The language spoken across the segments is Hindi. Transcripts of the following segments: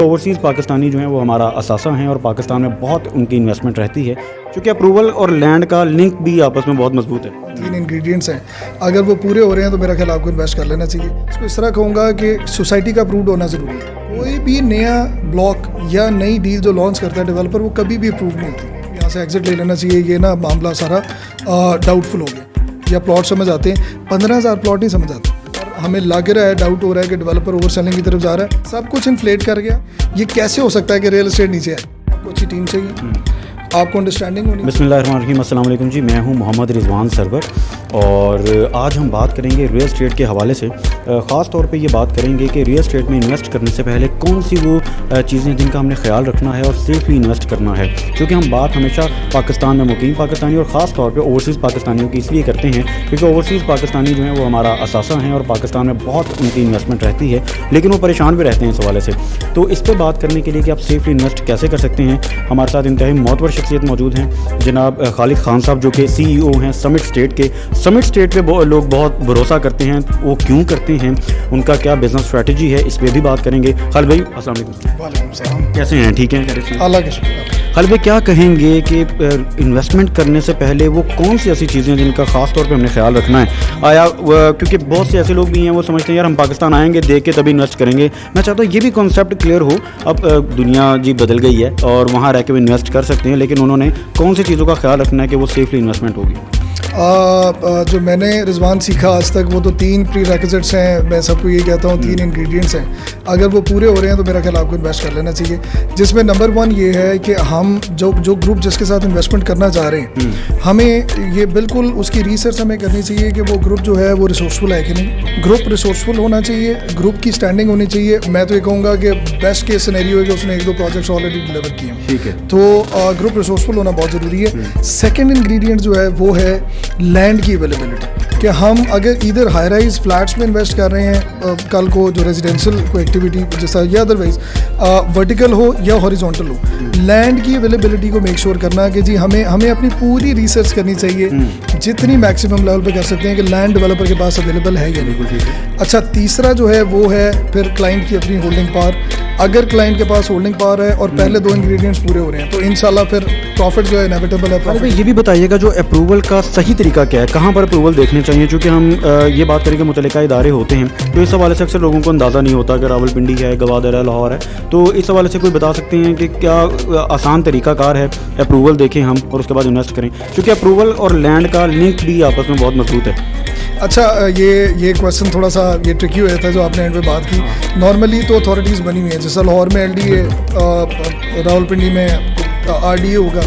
ओवरसीज़ पाकिस्तानी जो हैं वो हमारा असासा हैं और पाकिस्तान में बहुत उनकी इन्वेस्टमेंट रहती है, क्योंकि अप्रूवल और लैंड का लिंक भी आपस में बहुत मजबूत है। 3 इंग्रेडिएंट्स हैं, अगर वो पूरे हो रहे हैं तो मेरा ख्याल आपको इन्वेस्ट कर लेना चाहिए। इसको इस तरह कहूँगा कि सोसाइटी का अप्रूव्ड होना ज़रूरी है। कोई भी नया ब्लॉक या नई डील जो लॉन्च करता है डेवलपर, वो कभी भी अप्रूव नहीं होती। यहाँ से एग्जिट ले लेना चाहिए, ये ना मामला सारा डाउटफुल हो गया। या प्लॉट समझ आते हैं, 15,000 प्लॉट नहीं समझ आते। हमें लग रहा है, डाउट हो रहा है कि डेवलपर ओवर सेलिंग की तरफ जा रहा है, सब कुछ इन्फ्लेट कर गया। ये कैसे हो सकता है कि रियल एस्टेट नीचे है? आपको अच्छी टीम चाहिए, आपको अंडरस्टैंडिंग होनी। बिस्मिल्लाहिर्रहमानिर्रहीम, अस्सलाम वालेकुम जी, मैं हूं मोहम्मद रिजवान सरवर और आज हम बात करेंगे रियल एस्टेट के हवाले से। ख़ास तौर पे ये बात करेंगे कि रियल एस्टेट में इन्वेस्ट करने से पहले कौन सी वो चीज़ें जिनका हमने ख्याल रखना है और सेफली इन्वेस्ट करना है, क्योंकि हम बात हमेशा पाकिस्तान में मुकीम पाकिस्तानी और ख़ास तौर पे ओवरसीज़ पाकिस्तानियों की इसलिए करते हैं क्योंकि ओवरसीज़ पाकिस्तानी जो हैं वो हमारा असासा हैं और पाकिस्तान में बहुत उनकी इन्वेस्टमेंट रहती है, लेकिन वो परेशान भी रहते हैं इस हवाले से। तो इस पर बात करने के लिए कि आप सेफली इन्वेस्ट कैसे कर सकते हैं, हमारे साथ इंतहाई मोतबर शख्सियत मौजूद हैं, जनाब खालिद खान साहब, जो कि CEO हैं समिट स्टेट के। समिट स्टेट पे लोग बहुत भरोसा करते हैं, वो क्यों करते हैं, उनका क्या बिजनेस स्ट्रेटजी है, इस पर भी बात करेंगे। खालिद भाई अस्सलाम वालेकुम। वालेकुम सलाम। कैसे हैं? ठीक हैं? अल्लाह के शुक्र। खालिद भाई, क्या कहेंगे कि इन्वेस्टमेंट करने से पहले वो कौन सी ऐसी चीज़ें हैं जिनका ख़ास तौर पे हमने ख्याल रखना है? क्योंकि बहुत से ऐसे लोग भी हैं वो समझते हैं यार हम पाकिस्तान आएंगे, देख के तभी इन्वेस्ट करेंगे। मैं चाहता हूँ ये भी कॉन्सेप्ट क्लियर हो। अब दुनिया जी बदल गई है और वहाँ रह के वो इन्वेस्ट कर सकते हैं, लेकिन उन्होंने कौन सी चीज़ों का ख्याल रखना है कि वो सेफली इन्वेस्टमेंट होगी? जो मैंने रिजवान सीखा आज तक, वो तो 3 प्री रेक्विजिट्स हैं। मैं सबको ये कहता हूँ 3 इंग्रेडिएंट्स हैं, अगर वो पूरे हो रहे हैं तो मेरा ख्याल आपको इन्वेस्ट कर लेना चाहिए। जिसमें नंबर 1 ये है कि हम जो ग्रुप जिसके साथ इन्वेस्टमेंट करना चाह रहे हैं, हमें ये बिल्कुल उसकी रिसर्च हमें करनी चाहिए कि वो ग्रुप जो है वो रिसोर्सफुल है कि नहीं। ग्रुप रिसोर्सफुल होना चाहिए, ग्रुप की स्टैंडिंग होनी चाहिए। मैं तो ये कहूँगा कि बेस्ट केस सिनेरियो है कि उसने 1-2 प्रोजेक्ट्स ऑलरेडी डिलीवर किए हैं, ठीक है। तो ग्रुप रिसोर्सफुल होना बहुत ज़रूरी है। सेकेंड इंग्रेडिएंट जो है वो है लैंड की अवेलेबिलिटी, कि हम अगर इधर हाई राइज फ्लैट्स में इन्वेस्ट कर रहे हैं, कल को जो रेजिडेंशियल को एक्टिविटी जैसा या अदरवाइज वर्टिकल हो या हॉरिजॉन्टल हो, लैंड की अवेलेबिलिटी को मेक श्योर करना कि जी हमें अपनी पूरी रिसर्च करनी चाहिए, जितनी मैक्सिमम लेवल पे कर सकते हैं कि लैंड डेवलपर के पास अवेलेबल है या नहीं। अच्छा, तीसरा जो है वो है फिर क्लाइंट की अपनी होल्डिंग पावर। अगर क्लाइंट के पास होल्डिंग पावर है और पहले 2 इंग्रेडिएंट्स पूरे हो रहे हैं तो इंशाल्लाह फिर प्रॉफिट जो है इनेविटेबल है। अरे ये भी बताइएगा जो अप्रूवल का सही तरीका क्या है, कहाँ पर अप्रूवल देखने चाहिए? क्योंकि हम ये बात करें कि मुतल्लिका इदारे होते हैं तो इस हवाले से अक्सर लोगों को अंदाज़ा नहीं होता कि रावलपिंडी है, गवादर है, लाहौर है, तो इस हवाले से कोई बता सकते हैं कि क्या आसान तरीकाकार है अप्रूवल देखें हम और उसके बाद इन्वेस्ट करें, क्योंकि अप्रूवल और लैंड का लिंक भी आपस में बहुत मजबूत है। अच्छा, ये क्वेश्चन थोड़ा सा ये ट्रिकी हो जाता है जो आपने एंड पे बात की। नॉर्मली तो अथॉरिटीज़ बनी हुई हैं, जैसे लाहौर में LDA, रावलपिंडी में RDA होगा,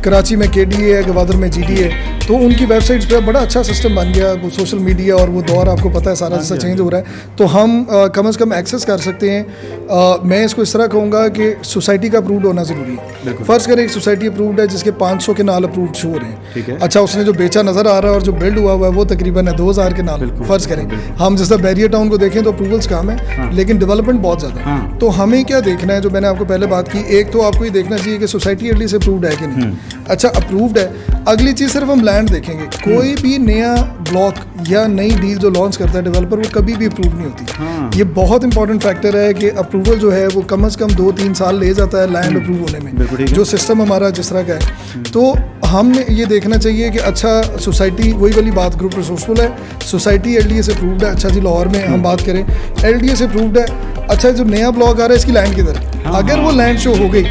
कराची में KDA है, गवादर में GDA, तो उनकी वेबसाइट्स पे बड़ा अच्छा सिस्टम बन गया। वो सोशल मीडिया और वो दौर आपको पता है सारा जैसा चेंज हो रहा है, तो हम कम से कम एक्सेस कर सकते हैं। मैं इसको इस तरह कहूँगा कि सोसाइटी का अप्रूव्ड होना ज़रूरी है। फ़र्ज़ करें एक सोसाइटी अप्रूव्ड है जिसके 500 के नाल अप्रूव्ड शो हो रहे हैं, अच्छा उसने जो बेचा नज़र आ रहा है और जो बिल्ड हुआ हुआ है वो तकरीबन है 2000 के नाल। फ़र्ज़ करें हम जैसा बैरियर टाउन को देखें तो अप्रूवल्स कम है, लेकिन डेवलपमेंट बहुत ज़्यादा है। तो हमें क्या देखना है, जो मैंने आपको पहले बात की, एक तो आपको ये देखना चाहिए कि सोसाइटी एटलीस्ट अप्रूव्ड है कि नहीं। अच्छा, अप्रूव्ड है, अगली चीज़ सिर्फ हम लैंड देखेंगे। कोई भी नया ब्लॉक या नई डील जो लॉन्च करता है डेवलपर, वो कभी भी अप्रूव नहीं होती। ये बहुत इंपॉर्टेंट फैक्टर है कि अप्रूवल जो है वो कम से कम 2-3 साल ले जाता है लैंड अप्रूव होने में, जो सिस्टम हमारा जिस तरह का है। तो हमने ये देखना चाहिए कि अच्छा सोसाइटी, वही वाली बात, ग्रुप रिसोर्सफुल है, सोसाइटी LDA से अप्रूव्ड है। अच्छा जी, लाहौर में हम बात करें LDA से अप्रूव्ड है। अच्छा, जो नया ब्लॉक आ रहा है इसकी लैंड किधर है, अगर वो लैंड शो हो गई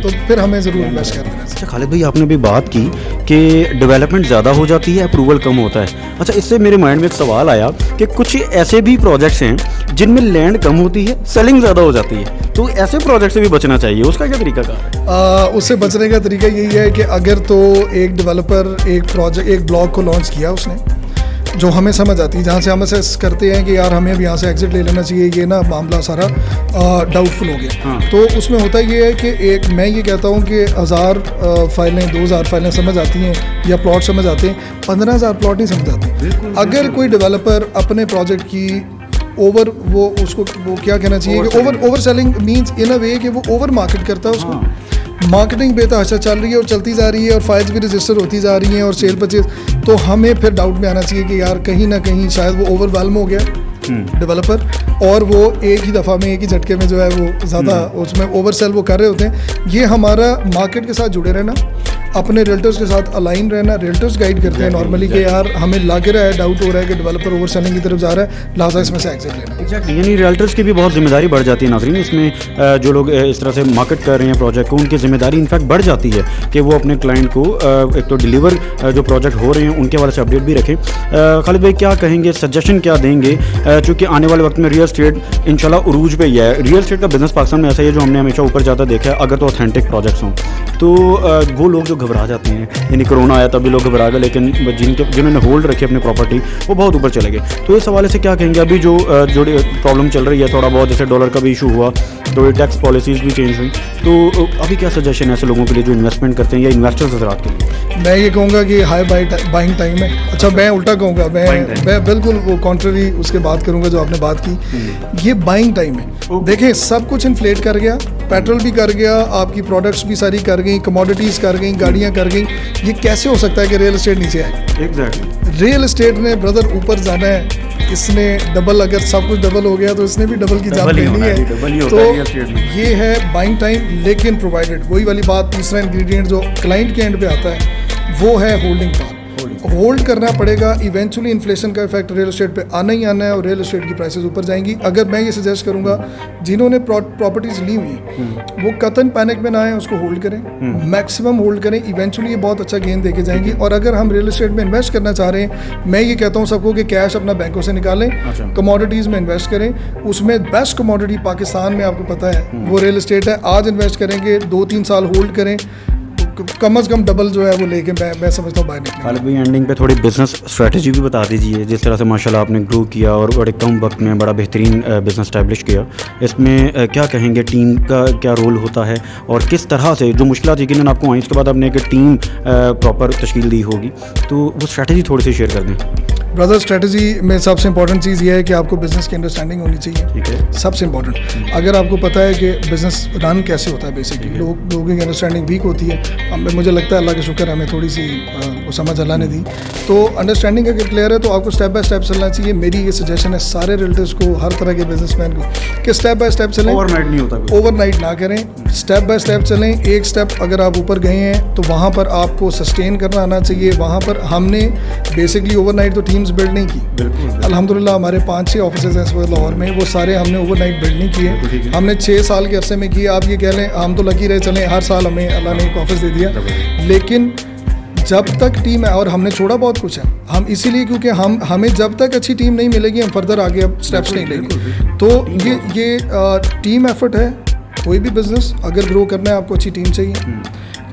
तो फिर हमें ज़रूर इन्वेस्ट करना है। अच्छा खालिद भाई, आपने भी बात की कि डेवलपमेंट ज़्यादा हो जाती है, अप्रूवल कम होता है। अच्छा, इससे मेरे माइंड में एक सवाल आया कि कुछ ऐसे भी प्रोजेक्ट्स हैं जिनमें लैंड कम होती है, सेलिंग ज़्यादा हो जाती है, तो ऐसे प्रोजेक्ट से भी बचना चाहिए, उसका क्या तरीका है? उससे बचने का तरीका यही है कि अगर तो एक डेवलपर एक ब्लॉक को लॉन्च किया उसने, जो हमें समझ आती है, जहाँ से हम असेस करते हैं कि यार हमें अब यहाँ से एग्जिट ले लेना चाहिए, ये ना मामला सारा डाउटफुल हो गया। तो उसमें होता ये है कि मैं ये कहता हूँ कि 1000 फाइलें 2000 फाइलें समझ आती हैं या प्लॉट समझ आते हैं, 15,000 प्लॉट नहीं समझ आते। अगर कोई डेवलपर अपने प्रोजेक्ट की वो क्या कहना चाहिए कि ओवर सेलिंग मीन्स इन अ वे कि वो ओवर मार्केट करता है उसको, मार्केटिंग बेतहाशा चल रही है और चलती जा रही है और फाइल्स भी रजिस्टर होती जा रही हैं और सेल परचेज, तो हमें फिर डाउट में आना चाहिए कि यार कहीं ना कहीं शायद वो ओवरवेल्म हो गया डेवलपर, और वो एक ही दफ़ा में एक ही झटके में जो है वो ज़्यादा उसमें ओवर सेल वो कर रहे होते हैं। ये हमारा मार्केट के साथ जुड़े रहना, अपने रियल्टर्स के साथ अलाइन रहना, रियल्टर्स गाइड करते हैं नॉर्मली कि यार हमें लग रहा है, डाउट हो रहा है कि डेवलपर ओवर सेलिंग की तरफ जा रहा है, लिहाजा इसमें से एग्जिट लेना। एग्जैक्टली, यानी रियल्टर्स की भी बहुत जिम्मेदारी बढ़ जाती है नाज़रीन इसमें। जो लोग इस तरह से मार्केट कर रहे हैं प्रोजेक्ट को, उनकी जिम्मेदारी इनफैक्ट बढ़ जाती है कि वो अपने क्लाइंट को एक तो डिलीवर जो प्रोजेक्ट हो रहे हैं उनके वाले से अपडेट भी रखें। खालिद भाई क्या कहेंगे, सजेशन क्या देंगे, चूँकि आने वाले वक्त में रियल स्टेट इंशाल्लाह उरूज पे ही है। रियल स्टेट का बिजनेस पाकिस्तान में ऐसा ही है जो हमने हमेशा ऊपर जाता देखा है, अगर तो ऑथेंटिक प्रोजेक्ट्स हों। तो वो लोग जो घबरा जाते हैं, यानी कोरोना आया तभी लोग घबरा गए, लेकिन जिन्होंने होल्ड रखी अपनी प्रॉपर्टी वो बहुत ऊपर चले गए। तो इस हवाले से क्या कहेंगे, अभी जो प्रॉब्लम चल रही है थोड़ा बहुत, जैसे डॉलर का भी इशू हुआ, तो ये टैक्स पॉलिसीज़ भी चेंज हुई, तो अभी क्या सजेशन है ऐसे लोगों के लिए जो इन्वेस्टमेंट करते हैं या इन्वेस्टर्स हज़रात के लिए? मैं ये कहूँगा कि हाई बाइंग टाइम है। अच्छा, मैं उल्टा कहूँगा, मैं बिल्कुल वो कॉन्ट्ररी उसके बात करूँगा जो आपने बात की। ये बाइंग टाइम है। देखें, सब कुछ इन्फ्लेट कर गया, पेट्रोल भी कर गया, आपकी प्रोडक्ट्स भी सारी कर गई, कमोडिटीज़ कर गई, गाड़ियाँ कर गई। ये कैसे हो सकता है कि रियल एस्टेट नीचे आए? एग्जैक्टली, रियल एस्टेट ने ब्रदर ऊपर जाना है। इसने डबल, अगर सब कुछ डबल हो गया तो इसने भी डबल की जान लेनी है। तो ये है बाइंग टाइम, लेकिन प्रोवाइडेड वही वाली बात, तीसरा इंग्रेडिएंट जो क्लाइंट के एंड पे आता है वो है होल्डिंग पावर। होल्ड करना पड़ेगा। इवेंचुअली इन्फ्लेशन का इफेक्ट रियल एस्टेट पे आना ही आना है और रियल एस्टेट की प्राइसेस ऊपर जाएंगी। अगर मैं ये सजेस्ट करूंगा, जिन्होंने प्रॉपर्टीज ली हुई वो कतन पैनिक में ना आए, उसको होल्ड करें, मैक्सिमम होल्ड करें। इवेंचुअली ये बहुत अच्छा गेन देके जाएंगी। और अगर हम रियल एस्टेट में इन्वेस्ट करना चाह रहे हैं, मैं ये कहता हूँ सबको कि कैश अपना बैंकों से निकालें, कमोडिटीज़ में इन्वेस्ट करें। उसमें बेस्ट कमोडिटी पाकिस्तान में आपको पता है वो रियल एस्टेट है। आज इन्वेस्ट करेंगे, 2-3 साल होल्ड करें, कम से कम डबल जो है वो लेके मैं समझता हूँ बाहर निकलें। खालिद भाई एंडिंग पे थोड़ी बिजनेस स्ट्रेटजी भी बता दीजिए, जिस तरह से माशाल्लाह आपने ग्रो किया और बड़े कम वक्त में बड़ा बेहतरीन बिजनेस स्टैब्लिश किया, इसमें क्या कहेंगे, टीम का क्या रोल होता है और किस तरह से जो मुश्किलात यकीनन आपको आई उसके बाद आपने एक टीम प्रॉपर तश्कील दी होगी, तो वो स्ट्रेटजी थोड़ी सी शेयर कर दें। ब्रदर, स्ट्रेटजी में सबसे इंपॉर्टेंट चीज़ ये है कि आपको बिज़नेस की अंडरस्टैंडिंग होनी चाहिए। ठीक है, सबसे इंपॉर्टेंट। अगर आपको पता है कि बिज़नेस रन कैसे होता है, बेसिकली लोगों की अंडरस्टैंडिंग वीक होती है। मुझे लगता है अल्लाह का शुक्र हमें थोड़ी सी वो समझ अल्लाह ने दी। तो अंडरस्टैंडिंग अगर क्लियर है तो आपको स्टेप बाय स्टेप चलना चाहिए। मेरी ये सजेशन है सारे रियल्टर्स को, हर तरह के बिजनेसमैन को, कि स्टेप बाय स्टेप चलें। ओवरनाइट नहीं होता, ओवरनाइट ना करें, स्टेप बाय स्टेप चलें। एक स्टेप अगर आप ऊपर गए हैं तो वहाँ पर आपको सस्टेन करना आना चाहिए। वहाँ पर हमने बेसिकली ओवरनाइट तो टीम्स बिल्ड नहीं की। अल्हम्दुलिल्लाह हमारे 5-6 ऑफिसेज हैं इस वक्त लाहौर में, वो सारे हमने ओवरनाइट बिल्ड नहीं किए, हमने 6 साल के अरसे में किए। आप ये कह लें हम तो लकी रहे चलें, हर साल हमें अल्लाह ने एक ऑफिस दे दिया। लेकिन जब तक टीम है, और हमने छोड़ा बहुत कुछ है, हम इसीलिए क्योंकि हमें जब तक अच्छी टीम नहीं मिलेगी हम फर्दर आगे अब स्टेप्स नहीं लेंगे। तो ये टीम एफर्ट है। कोई भी बिजनेस अगर ग्रो करना है आपको अच्छी टीम चाहिए,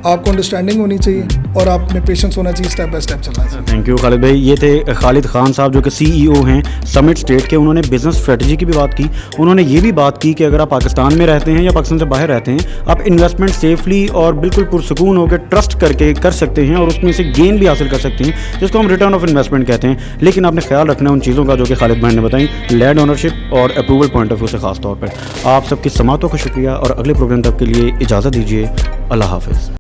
आपको अंडरस्टैंडिंग होनी चाहिए और आप में पेशेंस होना चाहिए, स्टेप बाय स्टेप चलना चाहिए। थैंक यू खालिद भाई। ये थे खालिद खान साहब जो कि CEO हैं समिट स्टेट के। उन्होंने बिजनेस स्ट्रेटजी की भी बात की। उन्होंने ये भी बात की कि अगर आप पाकिस्तान में रहते हैं या पाकिस्तान से बाहर रहते हैं, आप इन्वेस्टमेंट सेफली और बिल्कुल पुरसुकून होकर ट्रस्ट करके कर सकते हैं और उसमें से गेन भी हासिल कर सकते हैं, जिसको हम रिटर्न ऑफ इन्वेस्टमेंट कहते हैं। लेकिन आपने ख्याल रखना है उन चीज़ों का जो कि खालिद भाई ने बताई, लैंड ओनरशिप और अप्रूवल पॉइंट ऑफ व्यू से खास तौर पर। आप सबकी समातों का शुक्रिया और अगले प्रोग्राम तक के लिए इजाज़त दीजिए। अल्लाह हाफ़िज़।